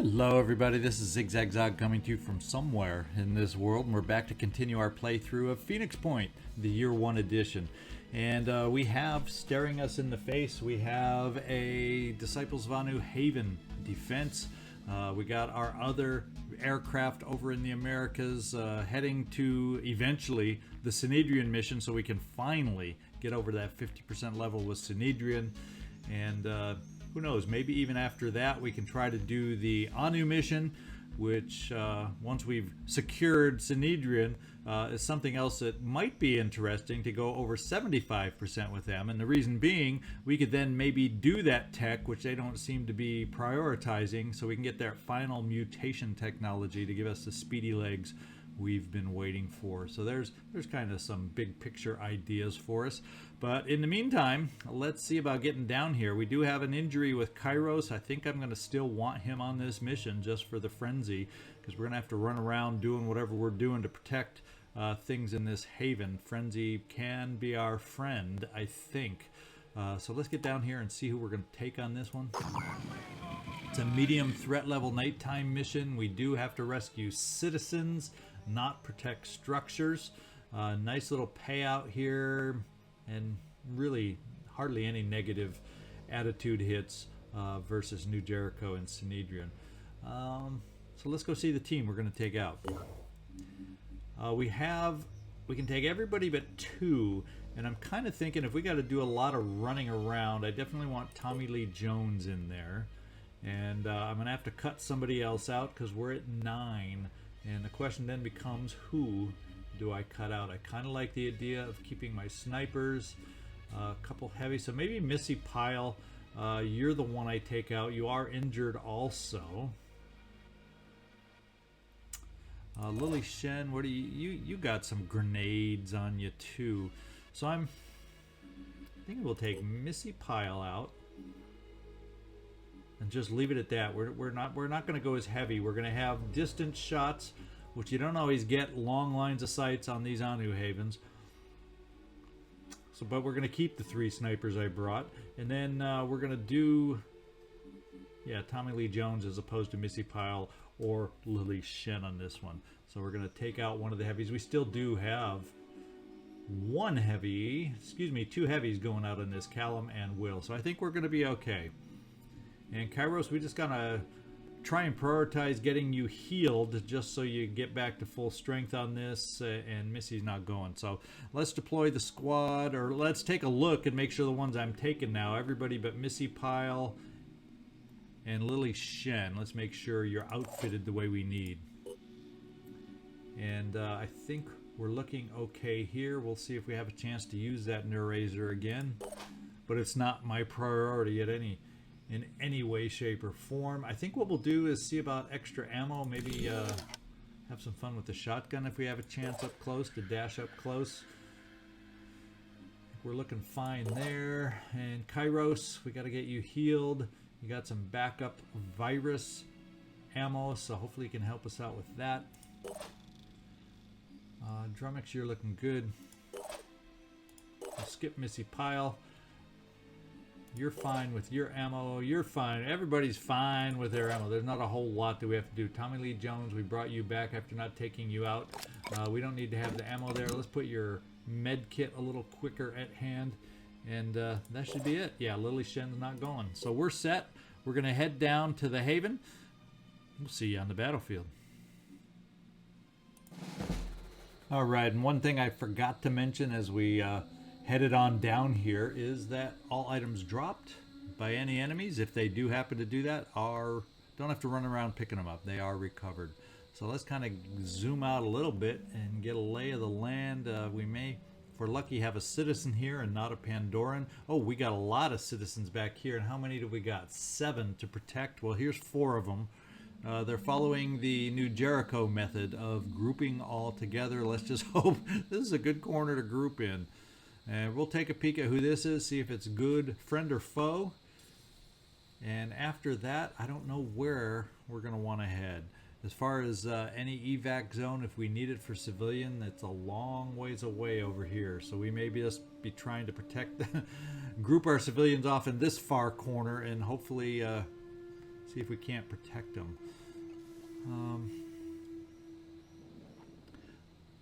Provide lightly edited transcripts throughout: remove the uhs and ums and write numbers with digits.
Hello everybody, this is ZigZagZog coming to you from somewhere in this world, and we're back to continue our playthrough of Phoenix Point, the Year 1 edition. And we have, staring us in the face, we have a Disciples of Anu Haven defense. We got our other aircraft over in the Americas heading to, eventually, the Synedrian mission, so we can finally get over that 50% level with Synedrian. And who knows, maybe even after that we can try to do the Anu mission, which once we've secured Synedrian is something else that might be interesting to go over 75% with them. And the reason being, we could then maybe do that tech, which they don't seem to be prioritizing, so we can get their final mutation technology to give us the speedy legs we've been waiting for. So there's kind of some big picture ideas for us. But in the meantime, let's see about getting down here. We do have an injury with Chirons. I think I'm going to still want him on this mission just for the frenzy, because we're going to have to run around doing whatever we're doing to protect things in this haven. Frenzy can be our friend, I think. So let's get down here and see who we're going to take on this one. It's a medium threat level nighttime mission. We do have to rescue citizens, not protect structures. Nice little payout here, and really hardly any negative attitude hits versus New Jericho and Synedrian. So let's go see the team we're going to take out. We can take everybody but two, and I'm kind of thinking if we got to do a lot of running around, I definitely want Tommy Lee Jones in there. And I'm going to have to cut somebody else out because we're at 9. And the question then becomes, who do I cut out? I kind of like the idea of keeping my snipers, a couple heavy. So maybe Missy Pyle, you're the one I take out. You are injured also. Lily Shen, what do you got some grenades on you too. So I think we'll take Missy Pyle out. And just leave it at that. We're not going to go as heavy. We're going to have distance shots, which you don't always get long lines of sights on these Anu havens. So, but we're going to keep the 3 snipers I brought, and then we're going to do, Tommy Lee Jones as opposed to Missy Pyle or Lily Shen on this one. So we're going to take out one of the heavies. We still do have 2 heavies going out on this, Callum and Will. So I think we're going to be okay. And Chirons, we just gotta try and prioritize getting you healed just so you get back to full strength on this, and Missy's not going. So let's deploy the squad, or let's take a look and make sure the ones I'm taking now, everybody but Missy Pyle and Lily Shen, let's make sure you're outfitted the way we need. And I think we're looking okay here. We'll see if we have a chance to use that Neurazer again, but it's not my priority in any way, shape, or form. I think what we'll do is see about extra ammo, maybe have some fun with the shotgun if we have a chance up close to dash up close. We're looking fine there. And Chirons, we got to get you healed. You got some backup virus ammo, so hopefully you can help us out with that. Drummix, you're looking good. We'll skip Missy Pyle. You're fine with your ammo. You're fine. Everybody's fine with their ammo. There's not a whole lot that we have to do. Tommy Lee Jones, we brought you back after not taking you out. We don't need to have the ammo there. Let's put your med kit a little quicker at hand. And that should be it. Yeah, Lily Shen's not going. So we're set. We're going to head down to the Haven. We'll see you on the battlefield. All right, and one thing I forgot to mention as we headed on down here is that all items dropped by any enemies, if they do happen to do that, don't have to run around picking them up. They are recovered. So let's kind of zoom out a little bit and get a lay of the land. We may, if we're lucky, have a citizen here and not a Pandoran. Oh, we got a lot of citizens back here. And how many do we got? 7 to protect. Well, here's 4 of them. They're following the New Jericho method of grouping all together. Let's just hope this is a good corner to group in. And we'll take a peek at who this is, see if it's good, friend or foe. And after that, I don't know where we're going to want to head. As far as any evac zone, if we need it for civilian, it's a long ways away over here. So we may just be trying to protect, group our civilians off in this far corner and hopefully See if we can't protect them.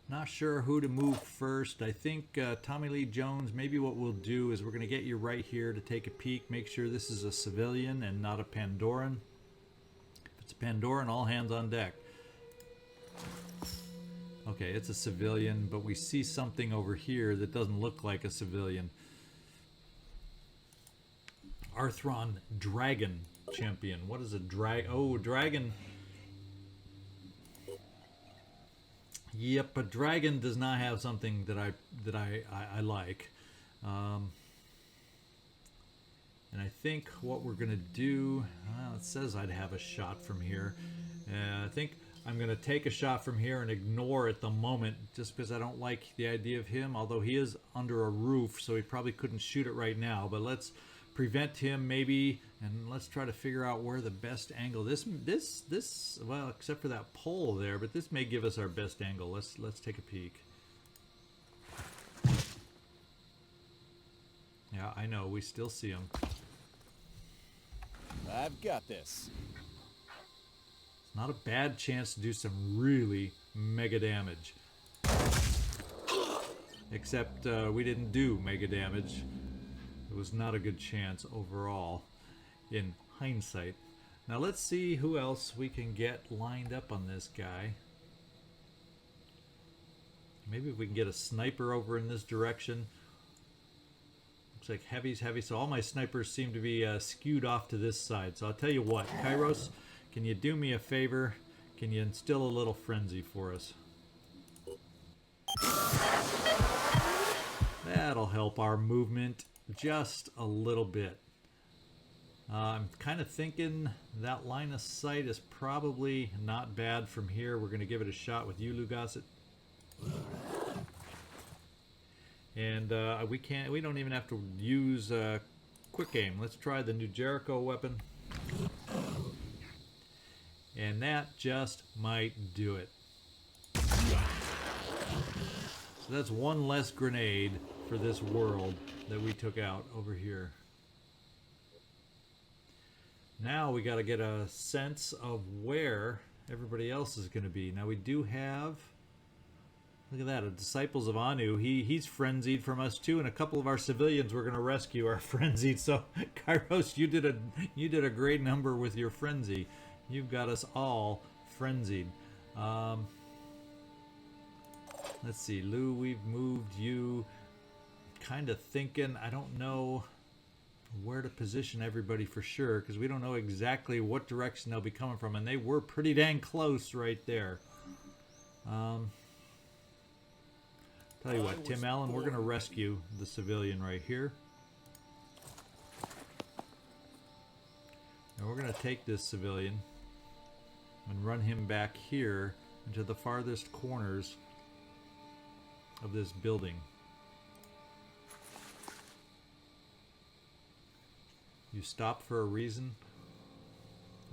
Not sure who to move first. I think Tommy Lee Jones, maybe what we'll do is we're going to get you right here to take a peek. Make sure this is a civilian and not a Pandoran. If it's a Pandoran, all hands on deck. Okay, it's a civilian, but we see something over here that doesn't look like a civilian. Arthron Dragon Champion. What is a dragon? Yep, but dragon does not have something that I like. And I think what we're gonna do, it says I'd have a shot from here. I think I'm gonna take a shot from here and ignore at the moment, just because I don't like the idea of him. Although he is under a roof, so he probably couldn't shoot it right now. But let's prevent him maybe, and let's try to figure out where the best angle. This well, except for that pole there, but this may give us our best angle. Let's take a peek. Yeah, I know, we still see him. I've got this. It's not a bad chance to do some really mega damage. Except we didn't do mega damage. It was not a good chance overall in hindsight. Now let's see who else we can get lined up on this guy. Maybe if we can get a sniper over in this direction. Looks like heavy's heavy, so all my snipers seem to be skewed off to this side. So I'll tell you what, Chirons, can you do me a favor? Can you instill a little frenzy for us? That'll help our movement just a little bit. I'm kind of thinking that line of sight is probably not bad from here. We're going to give it a shot with you, Lugasset. And we don't even have to use quick aim. Let's try the new Jericho weapon. And that just might do it. So that's one less grenade for this world that we took out over here. Now we got to get a sense of where everybody else is going to be. Now we do have, look at that, a Disciples of Anu. He's frenzied from us too, and a couple of our civilians we're going to rescue are frenzied. So Chirons, you did a great number with your frenzy. You've got us all frenzied. Let's see, Lou, we've moved you. Kind of thinking, I don't know where to position everybody for sure, because we don't know exactly what direction they'll be coming from, and they were pretty dang close right there. Tell you what, Tim Allen, we're going to rescue the civilian right here. And we're going to take this civilian and run him back here into the farthest corners of this building. You stopped for a reason?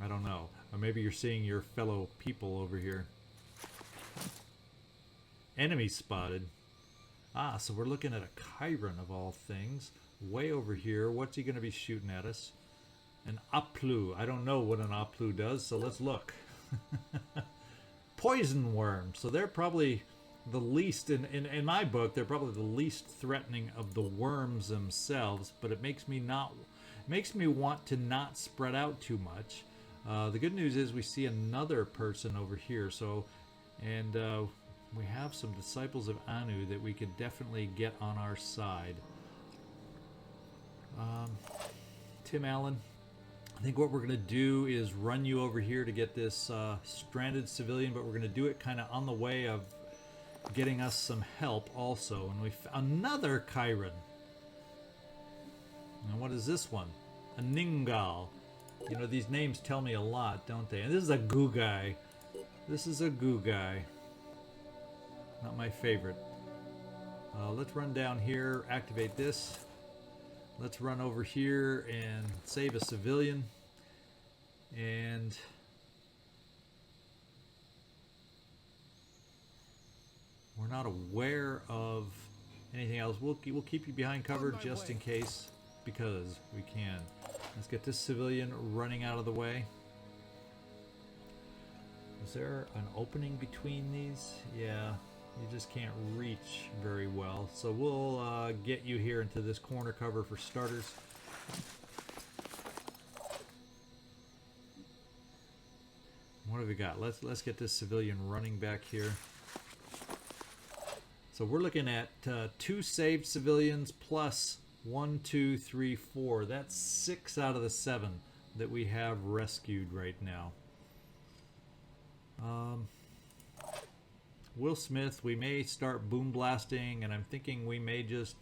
I don't know. Or maybe you're seeing your fellow people over here. Enemy spotted. Ah, so we're looking at a Chiron of all things. Way over here. What's he going to be shooting at us? An Aplu. I don't know what an Aplu does, so let's look. Poison worm. So they're probably the least, in my book, they're probably the least threatening of the worms themselves, but it makes me want to not spread out too much. The good news is we see another person over here, so, and we have some Disciples of Anu that we could definitely get on our side. Tim Allen, I think what we're going to do is run you over here to get this stranded civilian, but we're going to do it kind of on the way of getting us some help also. And another Chiron. And what is this one? A Ningal. You know, these names tell me a lot, don't they? And this is a goo guy. This is a goo guy. Not my favorite. Let's run down here, activate this. Let's run over here and save a civilian. And we're not aware of anything else. We'll keep you behind cover just in case, because we can. Let's get this civilian running out of the way. Is there an opening between these? Yeah, you just can't reach very well. So we'll get you here into this corner cover for starters. What have we got? Let's get this civilian running back here. So we're looking at 2 saved civilians plus 1, 2, 3, 4. That's 6 out of the 7 that we have rescued right now. Will Smith, we may start boom blasting, and I'm thinking we may just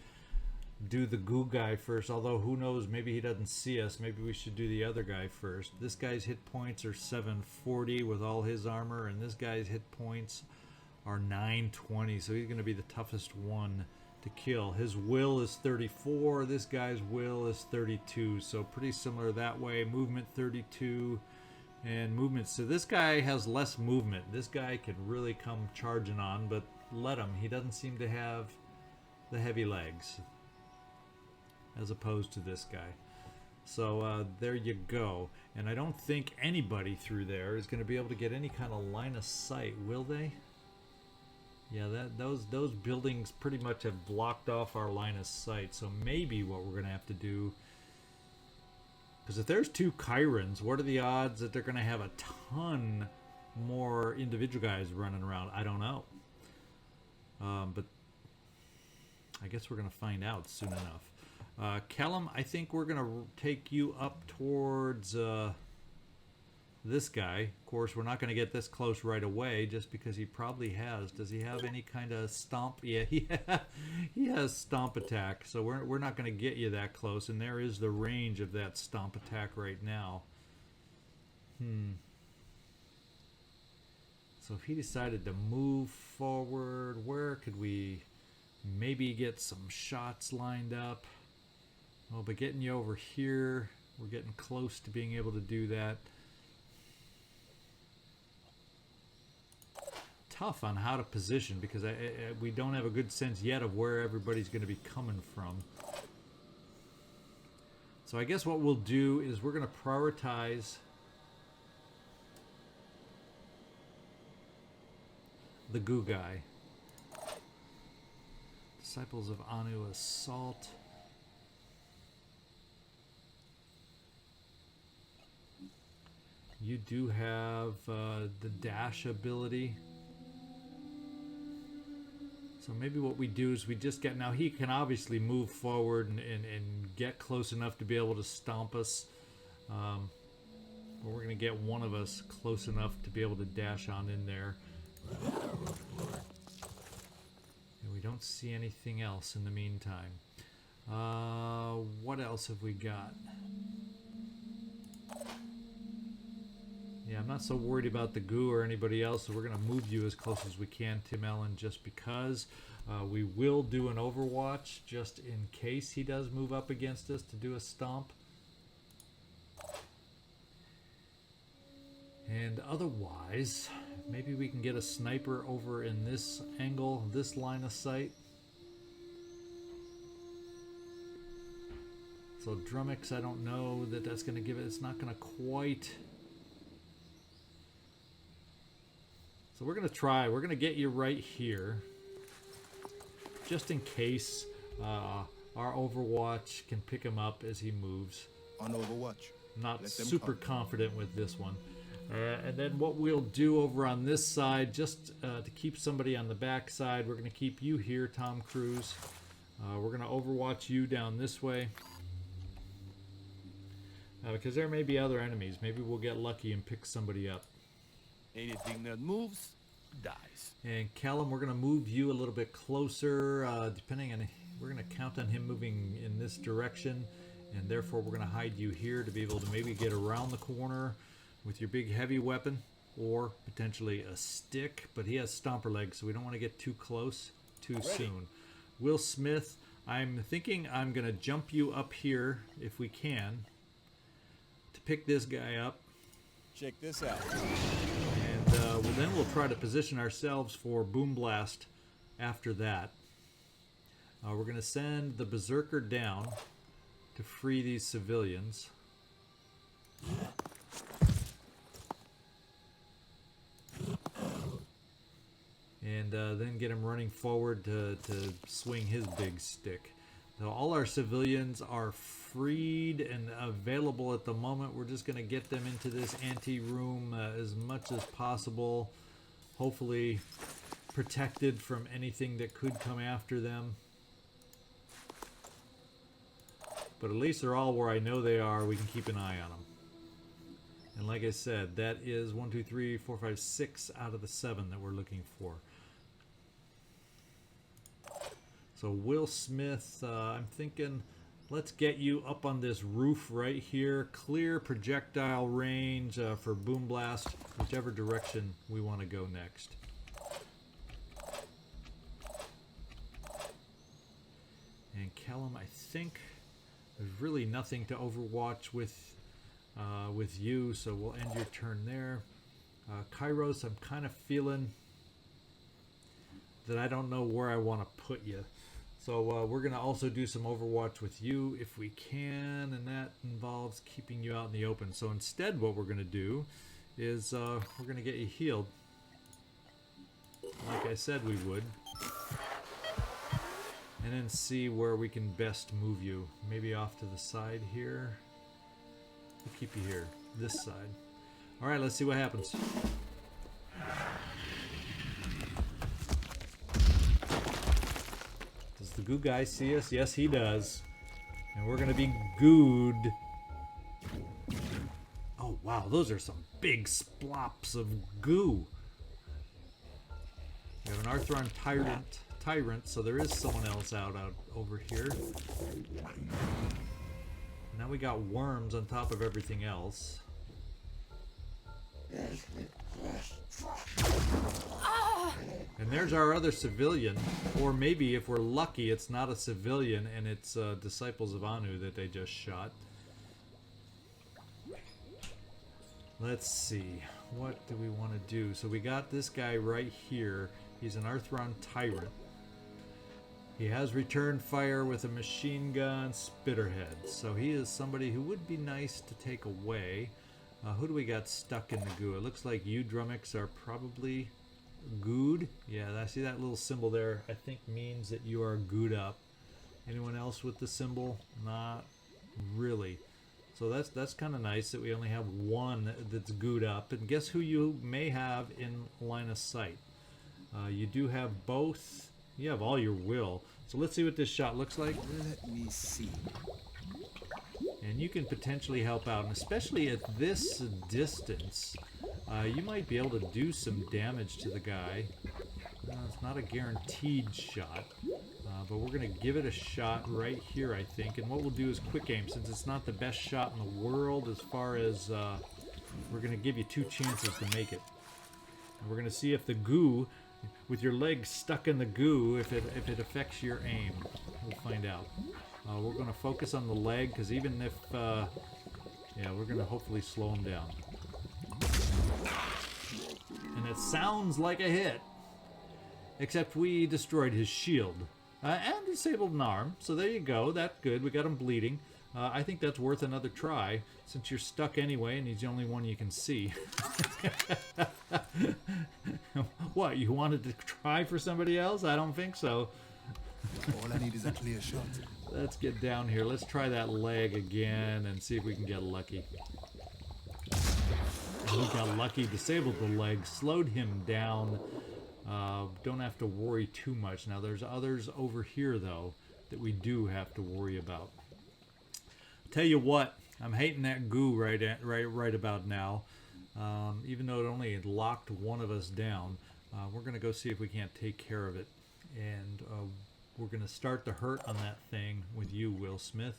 do the goo guy first, although who knows, maybe he doesn't see us. Maybe we should do the other guy first. This guy's hit points are 740 with all his armor, and this guy's hit points are 920, so he's going to be the toughest one to kill. His will is 34, this guy's will is 32, so pretty similar that way. Movement 32 and movement, so this guy has less movement. This guy could really come charging on, but let him. He doesn't seem to have the heavy legs as opposed to this guy. So there you go. And I don't think anybody through there is going to be able to get any kind of line of sight, will they? Yeah, those buildings pretty much have blocked off our line of sight. So maybe what we're going to have to do, because if there's 2 Chirons, what are the odds that they're going to have a ton more individual guys running around? I don't know. But I guess we're going to find out soon enough. Callum, I think we're going to take you up towards this guy. Of course, we're not going to get this close right away just because he probably has. Does he have any kind of stomp? Yeah, he has stomp attack. So we're not going to get you that close. And there is the range of that stomp attack right now. So if he decided to move forward, where could we maybe get some shots lined up? Well, but getting you over here, we're getting close to being able to do that. Tough on how to position because we don't have a good sense yet of where everybody's going to be coming from. So I guess what we'll do is we're going to prioritize the goo guy. Disciples of Anu assault. You do have the dash ability. So maybe what we do is we just get... Now he can obviously move forward and get close enough to be able to stomp us. But we're going to get one of us close enough to be able to dash on in there. And we don't see anything else in the meantime. What else have we got? Yeah, I'm not so worried about the goo or anybody else, so we're going to move you as close as we can, Tim Allen, just because. We will do an overwatch just in case he does move up against us to do a stomp. And otherwise, maybe we can get a sniper over in this angle, this line of sight. So Drummix, I don't know that that's going to give it, it's not going to quite... So we're going to try. We're going to get you right here. Just in case our Overwatch can pick him up as he moves. On Overwatch. Not super confident with this one. And then what we'll do over on this side, just to keep somebody on the back side, we're going to keep you here, Tom Cruise. We're going to Overwatch you down this way. Because there may be other enemies. Maybe we'll get lucky and pick somebody up. Anything that moves, dies. And Callum, we're going to move you a little bit closer, depending on... We're going to count on him moving in this direction, and therefore we're going to hide you here to be able to maybe get around the corner with your big heavy weapon, or potentially a stick, but he has stomper legs, so we don't want to get too close too soon. Will Smith, I'm thinking I'm going to jump you up here, if we can, to pick this guy up. Check this out. And then we'll try to position ourselves for Boom Blast after that. We're going to send the Berserker down to free these civilians. and then get him running forward to swing his big stick. So all our civilians are freed and available at the moment. We're just going to get them into this ante-room as much as possible. Hopefully protected from anything that could come after them. But at least they're all where I know they are. We can keep an eye on them. And like I said, that is 1, 2, 3, 4, 5, 6 out of the 7 that we're looking for. So Will Smith, I'm thinking, let's get you up on this roof right here. Clear projectile range for boom blast, whichever direction we want to go next. And Callum, I think there's really nothing to overwatch with you, so we'll end your turn there. Chirons, I'm kind of feeling that I don't know where I want to put you. So we're going to also do some overwatch with you if we can, and that involves keeping you out in the open. So instead what we're going to do is we're going to get you healed, like I said we would, and then see where we can best move you. Maybe off to the side here. We'll keep you here, this side. Alright, let's see what happens. Does the goo guy see us? Yes, he does. And we're gonna be gooed. Oh wow, those are some big splops of goo. We have an Arthron tyrant, so there is someone else out over here. Now we got worms on top of everything else. And there's our other civilian, or maybe if we're lucky it's not a civilian and it's Disciples of Anu that they just shot. Let's see, what do we want to do? So we got this guy right here. He's an Arthron tyrant. He has return fire with a machine gun, spitterhead. So he is somebody who would be nice to take away. Who do we got stuck in the goo? It looks like you Drummicks are probably gooed. Yeah, I see that little symbol there. I think means that you are gooed up. Anyone else with the symbol? Not really. So that's kind of nice that we only have one that's gooed up. And guess who you may have in line of sight? You do have both. You have all your will. So let's see what this shot looks like. Let me see. And you can potentially help out, and especially at this distance, you might be able to do some damage to the guy. It's not a guaranteed shot, but we're going to give it a shot right here, I think. And what we'll do is quick aim, since it's not the best shot in the world as far as we're going to give you 2 chances to make it. And we're going to see if the goo, with your legs stuck in the goo, if it affects your aim. We'll find out. We're going to focus on the leg, because even if, yeah, we're going to hopefully slow him down. And it sounds like a hit, except we destroyed his shield and disabled an arm. So there you go. That's good. We got him bleeding. I think that's worth another try, since you're stuck anyway, and he's the only one you can see. What, you wanted to try for somebody else? I don't think so. All I need is a clear shot. Let's get down here. Let's try that leg again and see if we can get lucky. We got lucky, disabled the leg, slowed him down. Don't have to worry too much. Now there's others over here though that we do have to worry about. Tell you what, I'm hating that goo right about now. Even though it only locked one of us down, we're gonna go see if we can't take care of it, and we're gonna start the hurt on that thing with you, Will Smith.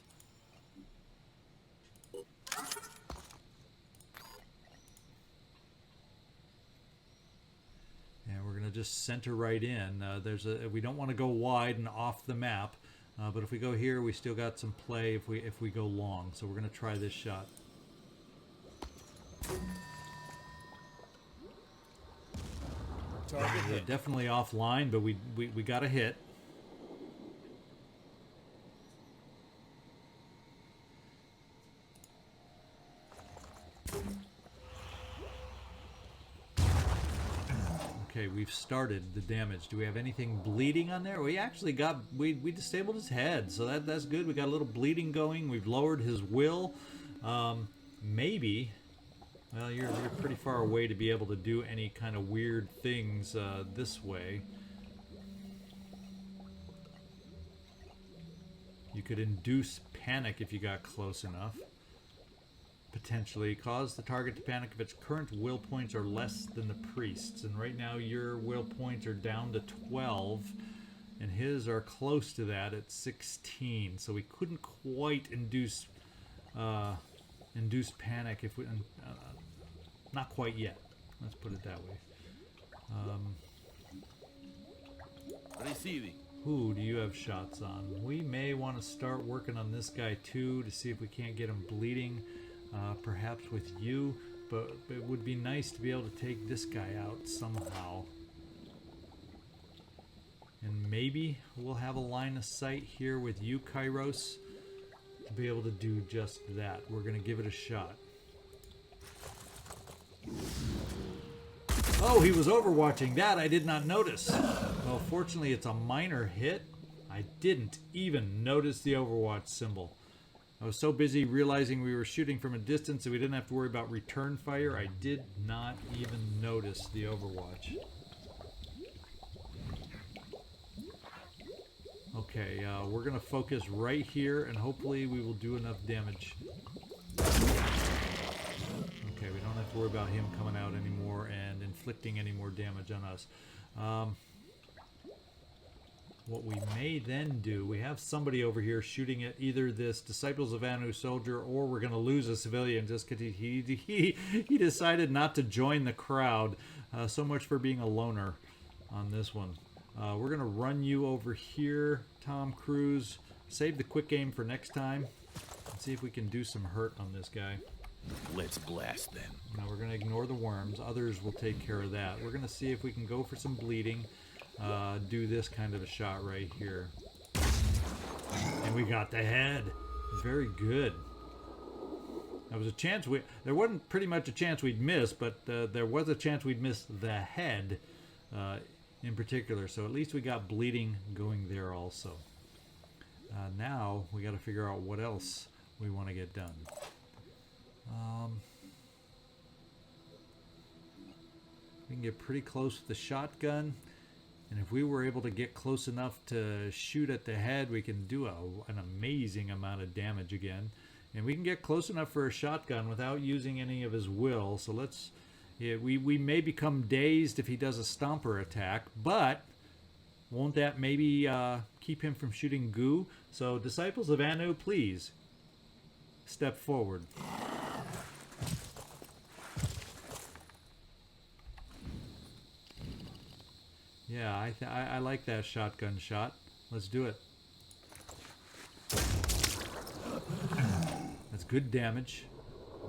And we're gonna just center right in. We don't want to go wide and off the map. But if we go here, we still got some play if we go long. So we're going to try this shot. We're definitely offline, but we got a hit. Okay, we've started the damage. Do we have anything bleeding on there? We actually got, we disabled his head, so that's good. We got a little bleeding going. We've lowered his will. Maybe, well, you're pretty far away to be able to do any kind of weird things this way. You could induce panic if you got close enough. Potentially cause the target to panic if its current will points are less than the priest's, and right now your will points are down to 12 and his are close to that at 16, so we couldn't quite induce panic if we not quite yet, let's put it that way. Receiving. Who do you have shots on? We may want to start working on this guy too to see if we can't get him bleeding. Perhaps with you, but it would be nice to be able to take this guy out somehow. And maybe we'll have a line of sight here with you, Chirons, to be able to do just that. We're going to give it a shot. Oh, he was overwatching that. I did not notice. Well, fortunately, it's a minor hit. I didn't even notice the overwatch symbol. I was so busy realizing we were shooting from a distance that we didn't have to worry about return fire. I did not even notice the overwatch. Okay, we're going to focus right here, and hopefully we will do enough damage. Okay, we don't have to worry about him coming out anymore and inflicting any more damage on us. What we may then do, we have somebody over here shooting at either this Disciples of Anu soldier, or we're going to lose a civilian just because he decided not to join the crowd. So much for being a loner on this one. We're going to run you over here, Tom Cruise. Save the quick aim for next time. Let's see if we can do some hurt on this guy. Let's blast them. Now we're going to ignore the worms. Others will take care of that. We're going to see if we can go for some bleeding. Do this kind of a shot right here. And we got the head. Very good. There was a chance there wasn't pretty much a chance we'd miss, but there was a chance we'd miss the head in particular. So at least we got bleeding going there also. Now we got to figure out what else we want to get done. We can get pretty close with the shotgun. And if we were able to get close enough to shoot at the head, we can do an amazing amount of damage again. And we can get close enough for a shotgun without using any of his will. So let's... Yeah, we may become dazed if he does a stomper attack, but won't that maybe keep him from shooting goo? So Disciples of Anu, please step forward. Yeah, I like that shotgun shot. Let's do it. That's good damage.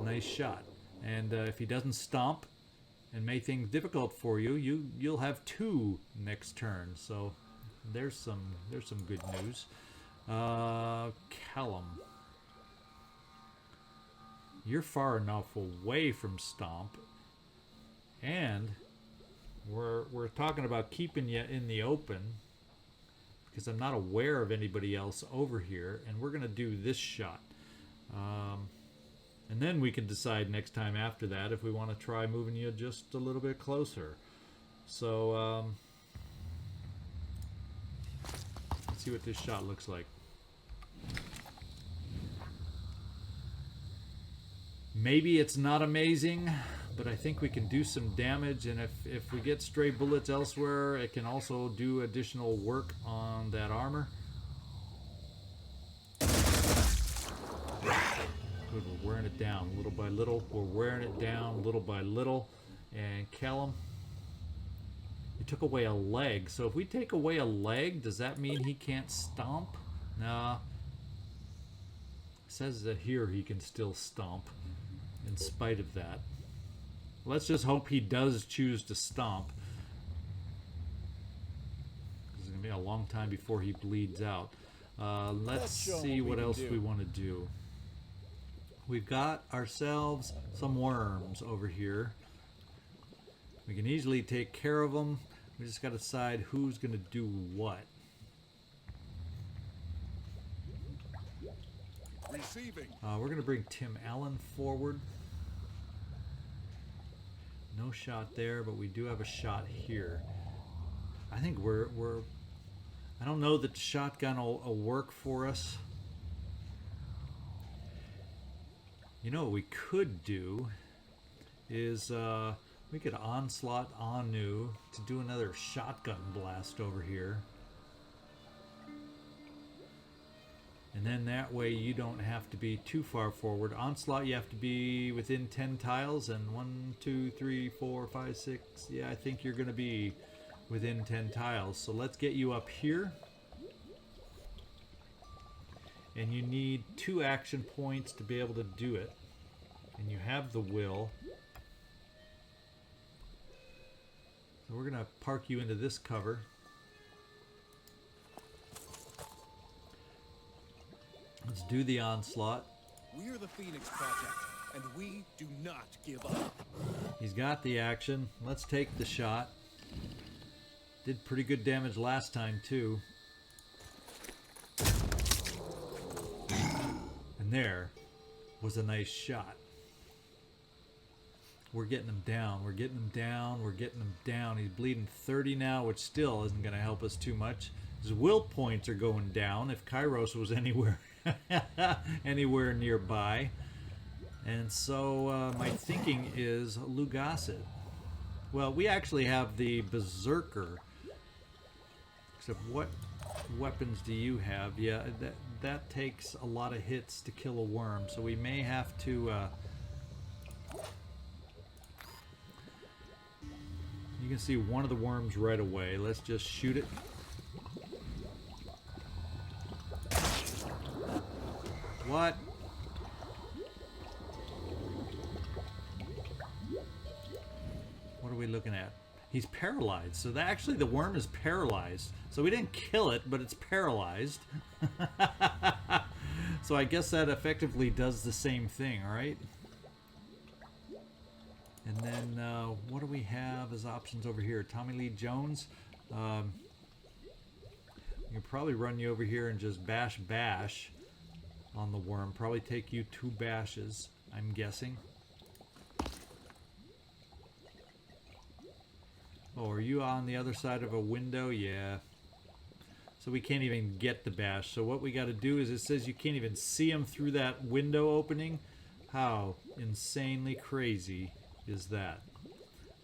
Nice shot. And if he doesn't stomp and make things difficult for you, you'll have 2 next turn. So there's some good news. Callum, you're far enough away from stomp, and we're talking about keeping you in the open because I'm not aware of anybody else over here, and we're gonna do this shot. And then we can decide next time after that if we want to try moving you just a little bit closer. So, let's see what this shot looks like. Maybe it's not amazing, but I think we can do some damage, and if we get stray bullets elsewhere, it can also do additional work on that armor. Good, we're wearing it down little by little. We're wearing it down little by little. And Callum, you took away a leg. So if we take away a leg, does that mean he can't stomp? Nah. It says that here he can still stomp in spite of that. Let's just hope he does choose to stomp. It's going to be a long time before he bleeds out. Let's see what else we want to do. We've got ourselves some worms over here. We can easily take care of them. We just got to decide who's going to do what. Receiving. We're going to bring Tim Allen forward. No shot there, but we do have a shot here. I think we're I don't know that the shotgun will work for us. You know what we could do is we could onslaught Anu to do another shotgun blast over here. And then that way you don't have to be too far forward. Onslaught, you have to be within 10 tiles, and 1, 2, 3, 4, 5, 6. Yeah, I think you're going to be within 10 tiles. So let's get you up here. And you need 2 action points to be able to do it. And you have the will. So we're going to park you into this cover. Let's do the onslaught. We are the Phoenix Project, and we do not give up. He's got the action. Let's take the shot. Did pretty good damage last time too. And there was a nice shot. We're getting him down. We're getting him down. We're getting him down. He's bleeding 30 now, which still isn't going to help us too much. His will points are going down. If Chirons was anywhere anywhere nearby. And so my thinking is Lugasid. Well, we actually have the Berserker. Except what weapons do you have? Yeah, that takes a lot of hits to kill a worm. So we may have to... you can see one of the worms right away. Let's just shoot it. What? What are we looking at? He's paralyzed. So actually the worm is paralyzed. So we didn't kill it, but it's paralyzed. So I guess that effectively does the same thing, right? And then what do we have as options over here? Tommy Lee Jones. We can probably run you over here and just bash on the worm. Probably take you 2 bashes, I'm guessing. Oh, are you on the other side of a window? Yeah. So we can't even get the bash. So what we got to do is, it says you can't even see him through that window opening. How insanely crazy is that?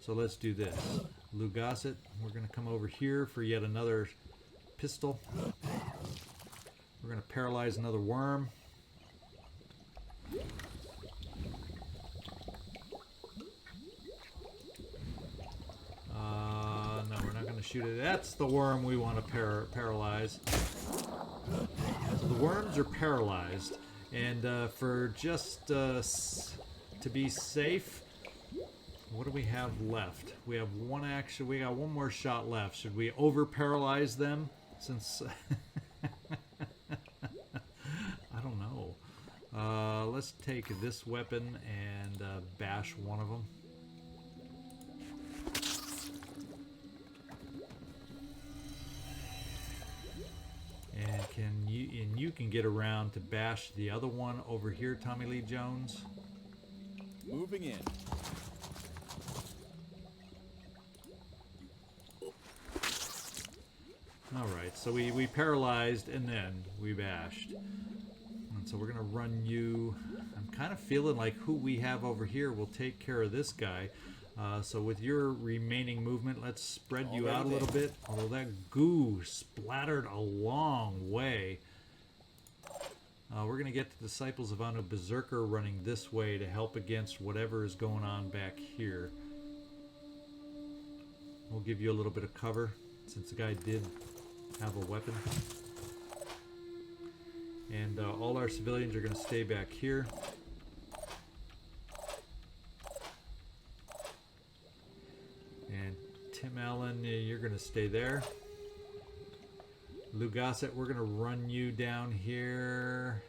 So let's do this. Lugasit, we're going to come over here for yet another pistol. We're going to paralyze another worm. No, we're not going to shoot it. That's the worm we want to paralyze. So the worms are paralyzed. And for just to be safe, what do we have left? We have one action. We got one more shot left. Should we over paralyze them? Since I don't know. Let's take this weapon and bash one of them. And you can get around to bash the other one over here, Tommy Lee Jones. Moving in. Alright, so we paralyzed and then we bashed. And so we're going to run you... I'm kind of feeling like who we have over here will take care of this guy. So with your remaining movement, let's spread you out a little bit. Although that goo splattered a long way. We're going to get the Disciples of Anu Berserker running this way to help against whatever is going on back here. We'll give you a little bit of cover since the guy did have a weapon. And all our civilians are going to stay back here. And Tim Allen, you're going to stay there. Lugasit, we're going to run you down here.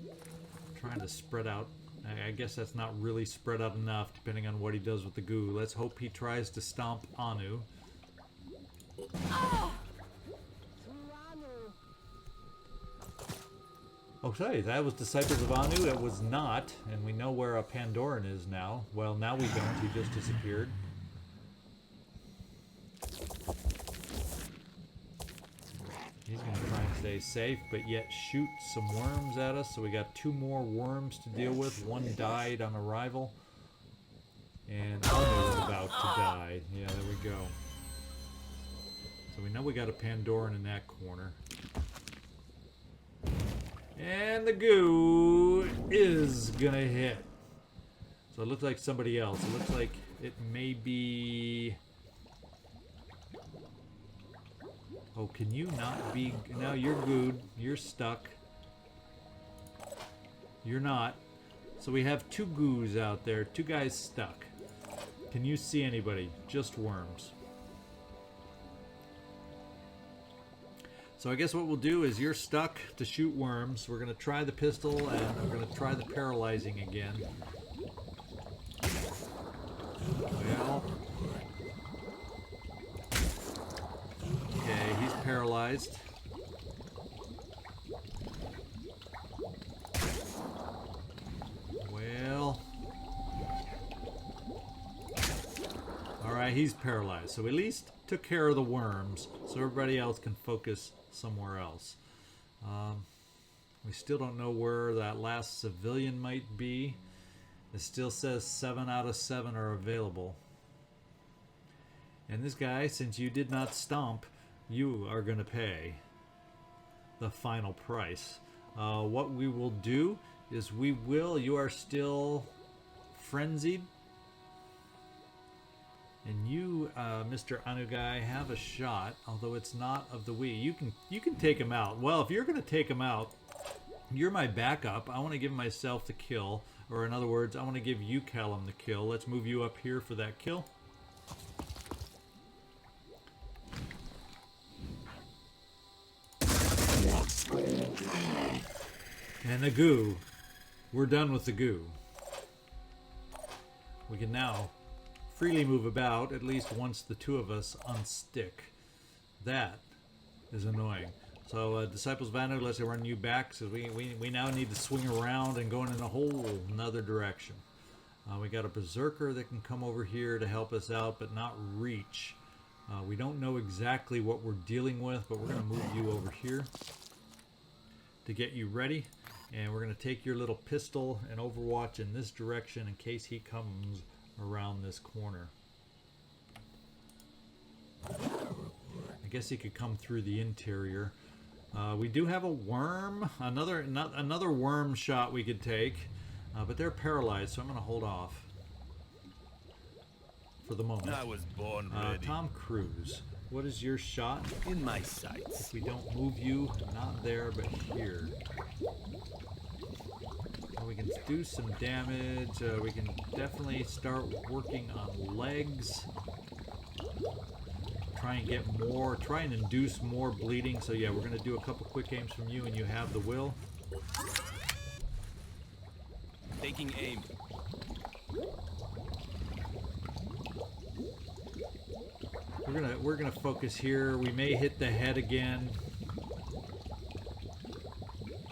I'm trying to spread out I guess that's not really spread out enough, depending on what he does with the goo. Let's hope he tries to stomp Anu. Okay, that was Disciples of Anu. It was not, and we know where a Pandoran is now. Well, now we don't. He just disappeared. He's going to try and stay safe, but yet shoot some worms at us. So we got 2 more worms to deal with. 1 died on arrival. And Anu is about to die. Yeah, there we go. So we know we got a Pandoran in that corner. And the goo is gonna hit. So it looks like somebody else. It looks like it may be... Oh, can you not be... No, you're gooed. You're stuck. You're not. So we have 2 goos out there. 2 guys stuck. Can you see anybody? Just worms. So I guess what we'll do is you're stuck to shoot worms. We're going to try the pistol and we're going to try the paralyzing again. Well. Okay, he's paralyzed. Well. Alright, he's paralyzed. So at least took care of the worms so everybody else can focus somewhere else. We still don't know where that last civilian might be. It still says 7 out of 7 are available. And this guy, since you did not stomp, you are going to pay the final price. What we will do is you are still frenzied. And you, Mr. Anu guy, have a shot, although it's not of the Wii. You can take him out. Well, if you're going to take him out, you're my backup. I want to give myself the kill. Or in other words, I want to give you, Callum, the kill. Let's move you up here for that kill. And the goo. We're done with the goo. We can now freely move about, at least once the 2 of us unstick. That is annoying. So, Disciples of Anu, let's run you back, so we now need to swing around and go in a whole another direction. We got a Berserker that can come over here to help us out, but not reach. We don't know exactly what we're dealing with, but we're going to move you over here to get you ready. And we're going to take your little pistol and Overwatch in this direction in case he comes around this corner. I guess he could come through the interior. We do have a worm, another worm shot we could take, but they're paralyzed, so I'm going to hold off for the moment. I was born ready. Tom Cruise, what is your shot? In my sights. If we don't move you, not there, but here. We can do some damage. We can definitely start working on legs. Try and induce more bleeding. So yeah, we're going to do a couple quick aims from you, and you have the will. Taking aim. We're gonna focus here. We may hit the head again.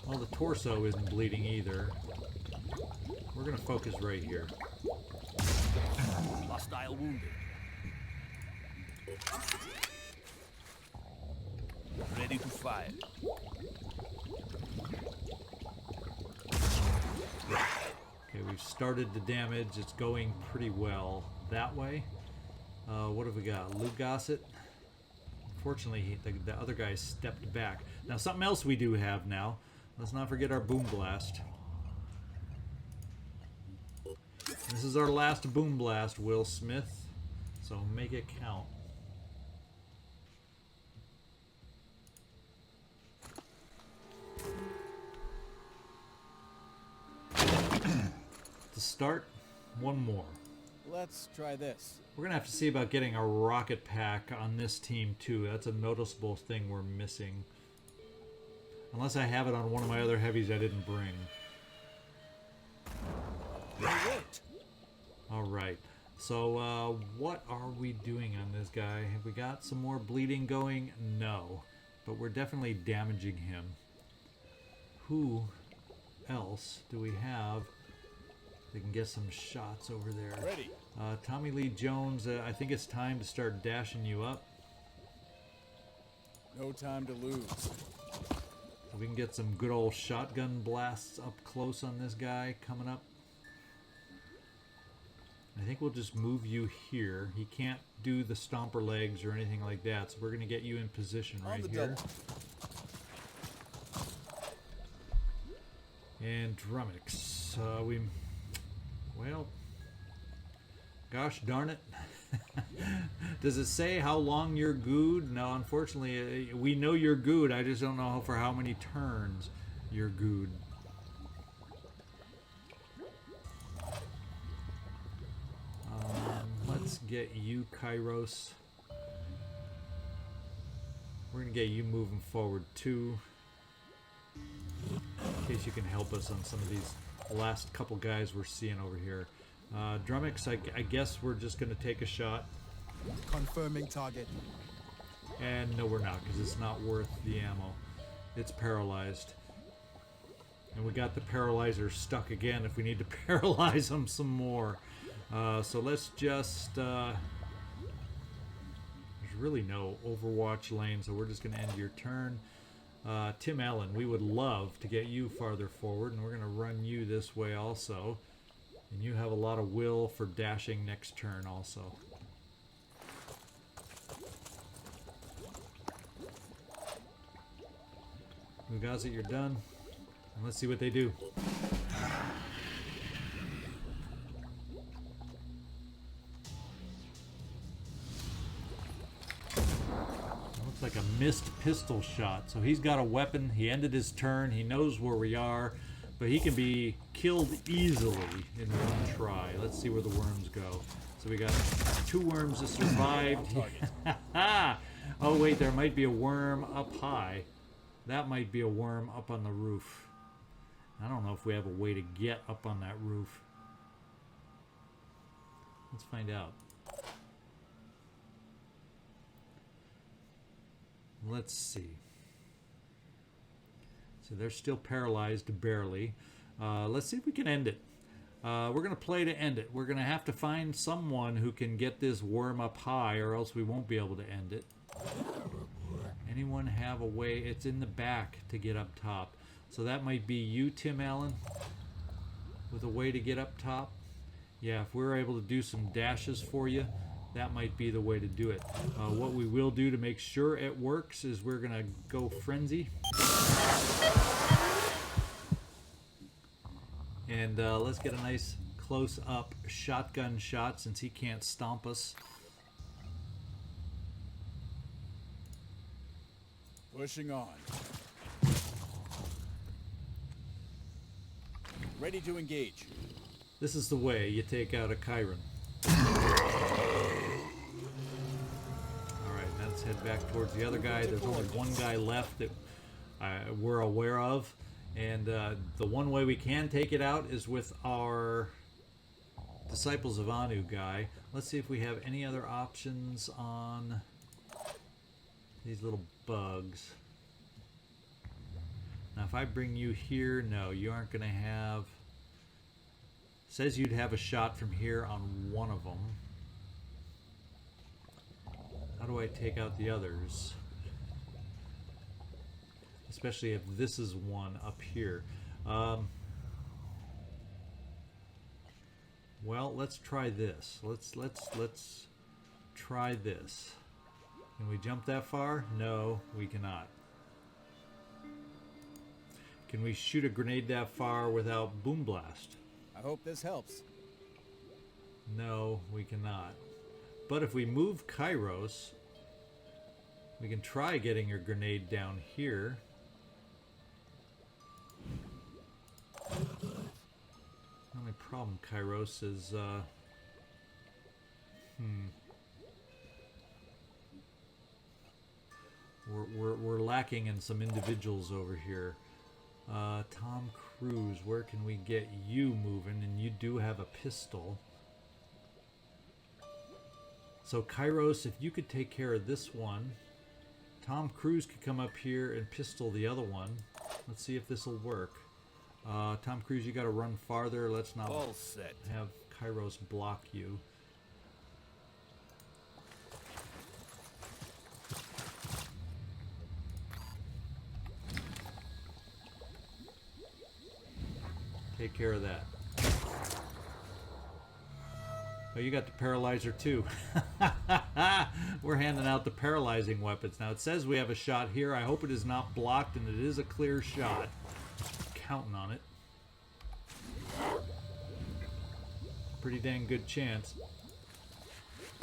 Well, the torso isn't bleeding either. We're gonna focus right here. Hostile wounded. Ready to fire. Okay, we've started the damage. It's going pretty well that way. What have we got? Lou Gossett. Unfortunately, the other guy stepped back. Now, something else we do have now. Let's not forget our Boom Blast. This is our last Boom Blast, Will Smith. So make it count. To start, one more. Let's try this. We're going to have to see about getting a rocket pack on this team too. That's a noticeable thing we're missing. Unless I have it on one of my other heavies I didn't bring. worked. All right. So what are we doing on this guy? Have we got some more bleeding going? No. But we're definitely damaging him. Who else do we have? We can get some shots over there. Ready. Tommy Lee Jones, I think it's time to start dashing you up. No time to lose. So we can get some good old shotgun blasts up close on this guy coming up. I think we'll just move you here. He can't do the stomper legs or anything like that, so we're going to get you in position right here. And Drummix. Well, gosh darn it. Does it say how long you're gooed? No, unfortunately, we know you're gooed. I just don't know for how many turns you're gooed. Let's get you, Chirons. We're going to get you moving forward too, in case you can help us on some of these last couple guys we're seeing over here. Drummix, I guess we're just going to take a shot. Confirming target. And no, we're not, because it's not worth the ammo. It's paralyzed. And we got the paralyzer stuck again if we need to paralyze him some more. So let's just... there's really no Overwatch lane, so we're just going to end your turn. Tim Allen, we would love to get you farther forward, and we're going to run you this way also. And you have a lot of will for dashing next turn also. Mugaza, you're done. And let's see what they do. Looks like a missed pistol shot. So he's got a weapon. He ended his turn. He knows where we are. But he can be killed easily in one try. Let's see where the worms go. So we got 2 worms that survived. Oh wait, there might be a worm up high. That might be a worm up on the roof. I don't know if we have a way to get up on that roof. Let's find out. Let's see. So they're still paralyzed, barely. Let's see if we can end it. We're going to play to end it. We're going to have to find someone who can get this worm up high, or else we won't be able to end it. Anyone have a way? It's in the back to get up top. So that might be you, Tim Allen, with a way to get up top. Yeah, if we're able to do some dashes for you, that might be the way to do it. What we will do to make sure it works is we're going to go Frenzy. And let's get a nice close-up shotgun shot since he can't stomp us. Pushing on. Ready to engage. This is the way you take out a Chiron. Alright, let's head back towards the other guy. There's only one guy left that we're aware of. And the one way we can take it out is with our Disciples of Anu guy. Let's see if we have any other options on these little bugs. Now if I bring you here, no, you aren't going to have... Says you'd have a shot from here on one of them. How do I take out the others? Especially if this is one up here. Well, let's try this. Let's try this. Can we jump that far? No, we cannot. Can we shoot a grenade that far without boom blast? I hope this helps. No, we cannot. But if we move Chirons, we can try getting your grenade down here. The only problem, Chirons, is we're lacking in some individuals over here. Tom Cruise, where can we get you moving? And you do have a pistol. So Chirons, if you could take care of this one, Tom Cruise could come up here and pistol the other one. Let's see if this will work. Tom Cruise, you got to run farther. Let's not All set. have Chirons block you. Take care of that. Oh, you got the paralyzer too. We're handing out the paralyzing weapons. Now it says we have a shot here. I hope it is not blocked and it is a clear shot. Counting on it. Pretty dang good chance.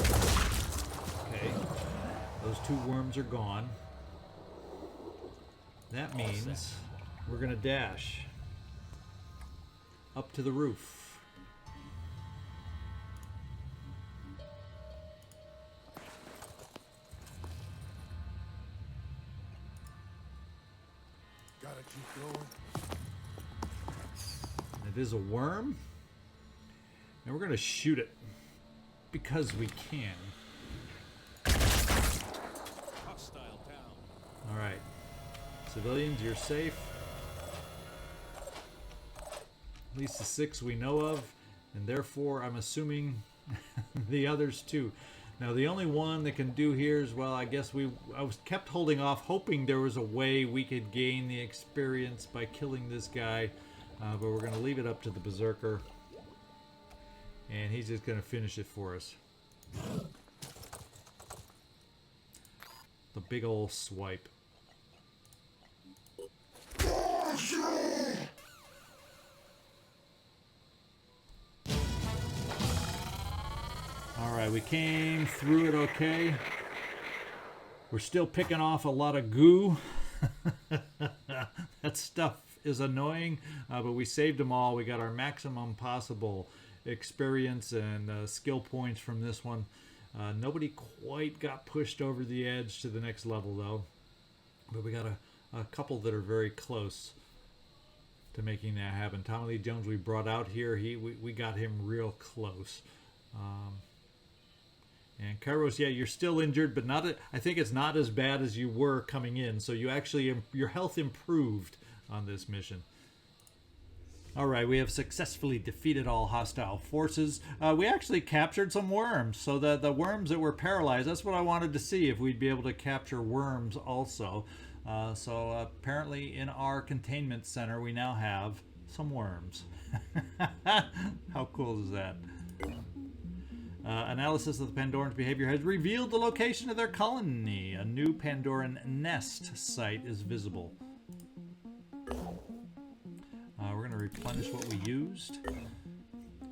Okay. Those 2 worms are gone. That means we're gonna dash up to the roof. Gotta keep going. It is a worm. And we're going to shoot it because we can. Hostile down. Alright. Civilians, you're safe. At least the 6 we know of. And therefore, I'm assuming the others too. Now, the only one that can do here is, well, I guess I was kept holding off, hoping there was a way we could gain the experience by killing this guy. But we're going to leave it up to the Berserker. And he's just going to finish it for us. The big ol' swipe. Alright, we came through it okay. We're still picking off a lot of goo. That stuff is annoying, but we saved them all. We got our maximum possible experience and skill points from this one. Nobody quite got pushed over the edge to the next level though, but we got a couple that are very close to making that happen. Tommy Lee Jones we brought out here, we got him real close. And Chirons, yeah, you're still injured, but I think it's not as bad as you were coming in, so you actually, your health improved on this mission. Alright, we have successfully defeated all hostile forces. We actually captured some worms, so the worms that were paralyzed, that's what I wanted to see, if we'd be able to capture worms also. So apparently in our containment center we now have some worms. How cool is that? Analysis of the Pandorans' behavior has revealed the location of their colony. A new Pandoran nest site is visible. We're going to replenish what we used.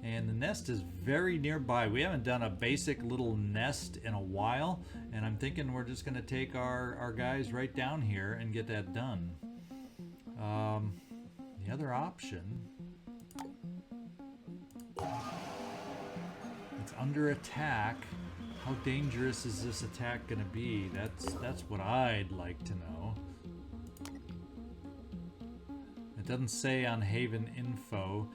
And the nest is very nearby. We haven't done a basic little nest in a while. And I'm thinking we're just going to take our guys right down here and get that done. The other option... It's under attack. How dangerous is this attack going to be? That's what I'd like to know. It doesn't say on Haven info.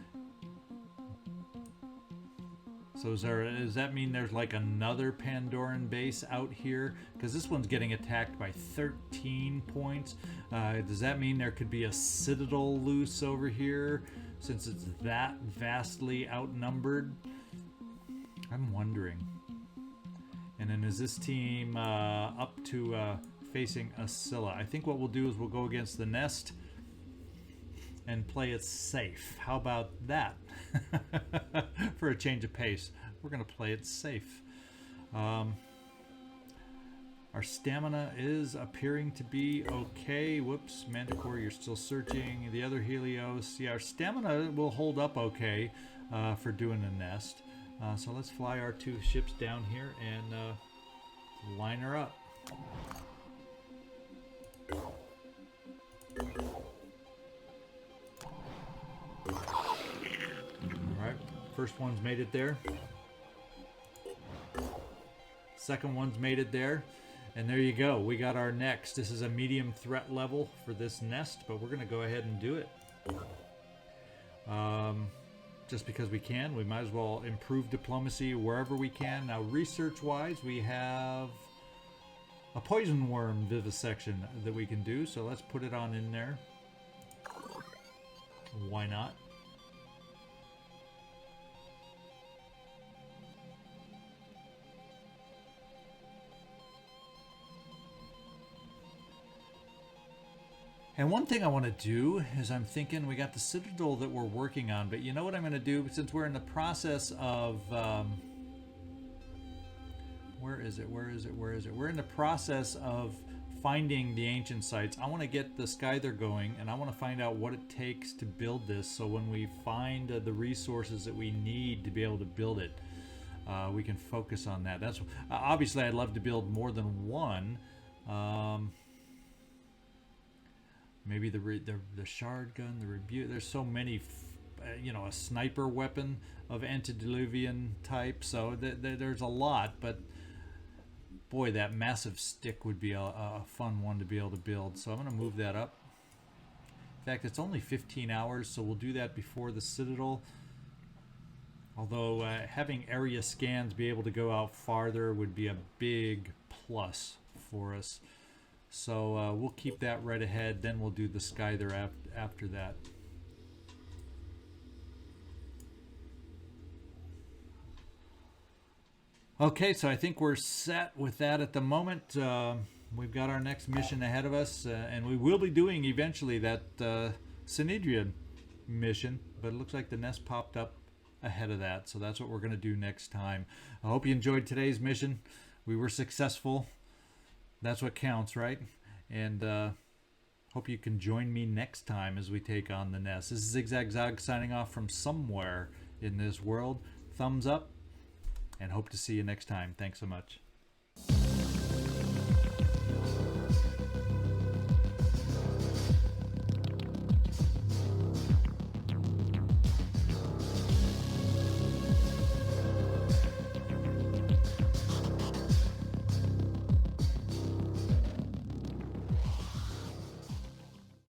So does that mean there's like another Pandoran base out here? Because this one's getting attacked by 13 points. Does that mean there could be a citadel loose over here since it's that vastly outnumbered? I'm wondering. And then is this team up to facing Attila? I think what we'll do is we'll go against the nest and play it safe. How about that? For a change of pace, we're going to play it safe. Our stamina is appearing to be okay. Whoops, Manticore, you're still searching. The other Helios, yeah, our stamina will hold up okay for doing a nest. So let's fly our 2 ships down here and line her up. Alright, first one's made it there. Second one's made it there. And there you go. We got our next. This is a medium threat level for this nest, but we're going to go ahead and do it. Just because we can. We might as well improve diplomacy wherever we can. Now, research-wise, we have a poison worm vivisection that we can do, so let's put it on in there. Why not? And one thing I want to do is I'm thinking we got the Citadel that we're working on, but you know what I'm going to do? Since we're in the process of... where is it? We're in the process of finding the ancient sites. I want to get the Skyther going, and I want to find out what it takes to build this, so when we find the resources that we need to be able to build it, we can focus on that. That's obviously I'd love to build more than one. Maybe the shard gun, the rebuke. There's so many, you know, a sniper weapon of antediluvian type. So there's a lot, but boy, that massive stick would be a fun one to be able to build. So I'm going to move that up. In fact, it's only 15 hours, so we'll do that before the Citadel. Although having area scans be able to go out farther would be a big plus for us. So we'll keep that right ahead, then we'll do the Skyther after that. Okay, so I think we're set with that at the moment. We've got our next mission ahead of us, and we will be doing eventually that Synedrian mission, but it looks like the nest popped up ahead of that, so that's what we're going to do next time. I hope you enjoyed today's mission. We were successful. That's what counts, right? And hope you can join me next time as we take on the nest. This is ZigZagZog signing off from somewhere in this world. Thumbs up, and hope to see you next time. Thanks so much.